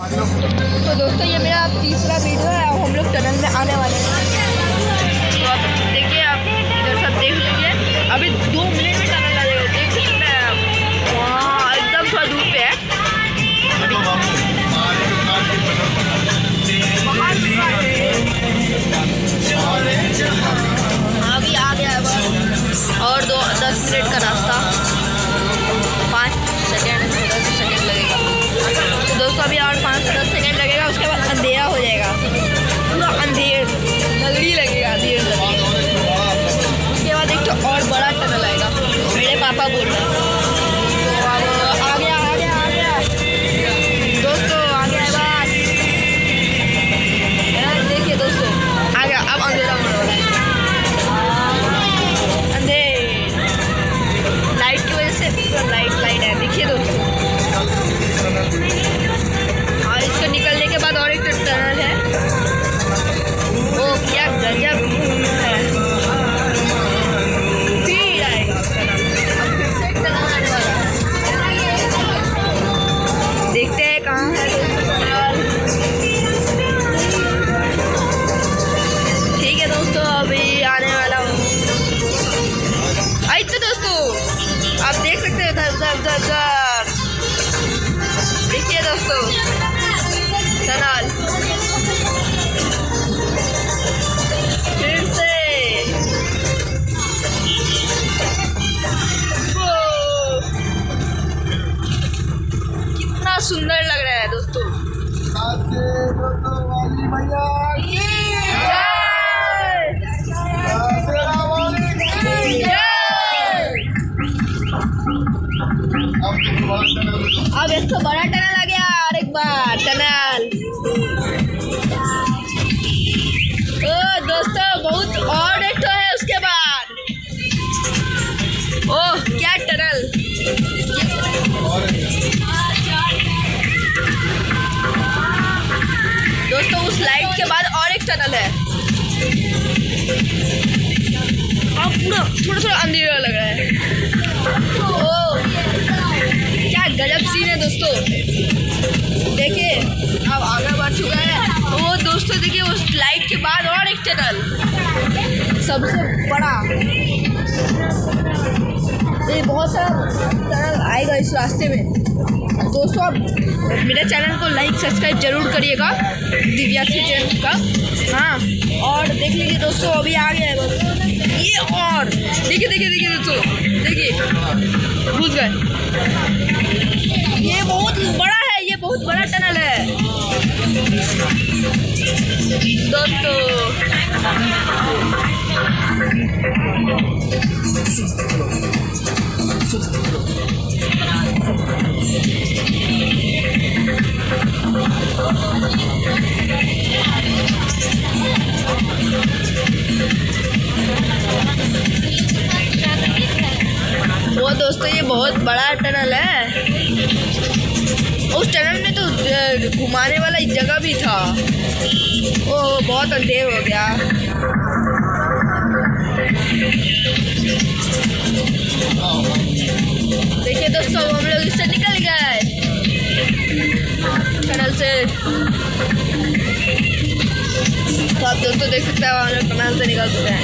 तो दोस्तों ये मेरा तीसरा वीडियो है और हम लोग टनल में आने वाले हैं। तो आप देखिए, आप इधर सब देख लीजिए, अभी 2 मिनट में टनल आ जाएगा। देख सकते हैं आप, वहाँ एकदम थोड़ा दूर पे है। अभी आ गया है बस, और 10 मिनट का रास्ता, 5 सेकेंड 10 सेकेंड लगेगा। तो दोस्तों अभी और 5-10 सेकेंड लगेगा, उसके बाद अंधेरा हो जाएगा, पूरा अंधेर नगरी लगेगा धीरे धीरे। उसके बाद एक तो और बड़ा टनल आएगा, मेरे पापा बोल रहे हैं। तो अब आ गया दोस्तों, आ गया है बस। देखिए दोस्तों, आ गया। अब अंधेरा होने वाला है, अंधेर लाइट की वजह से पूरा लाइट है। देखिए दोस्तों, और इसको निकलने के बाद और एक टनल है। ओ क्या गजब है, फिर आएगा टनल, फिर से टनल आने वाला है। देखते हैं कहाँ है टनल। ठीक है दोस्तों, अभी आने वाला हूँ। आई तो दोस्तों, आप देख सकते हैं उधर देखिए दोस्तों टनल फिर से। कितना सुंदर लग रहा है दोस्तों। अब एक तो बड़ा टनल आ गया, और एक बार टनल। ओ दोस्तों, बहुत और एक तो है उसके बाद। ओह क्या टनल, दोस्तों उस लाइट के बाद और एक टनल है। अब पूरा थोड़ा अंधेरा लग रहा है। ओह क्या गजब सीन है दोस्तों। देखिए अब आगे बढ़ चुका है। वो दोस्तों देखिए, उस लाइट के बाद और एक टनल, सबसे बड़ा। ये बहुत सारा टनल आएगा इस रास्ते में। दोस्तों आप मेरे चैनल को लाइक सब्सक्राइब जरूर करिएगा, दिव्याश्री चैनल का। हाँ, और देख लीजिए दोस्तों, अभी आ गया है बस ये। और देखिए दोस्तों, देखिए घुस गए। ये बहुत बड़ा है, ये बहुत बड़ा टनल है दोस्तों। वो दोस्तों ये बहुत बड़ा टनल है। उस टनल में तो घुमाने वाला जगह भी था। ओ बहुत अंधेर हो गया। देखिए दोस्तों, हम लोग इससे निकल गए टनल से। तो आप दोस्तों देख सकते हैं, हम लोग टनल से निकल चुके हैं।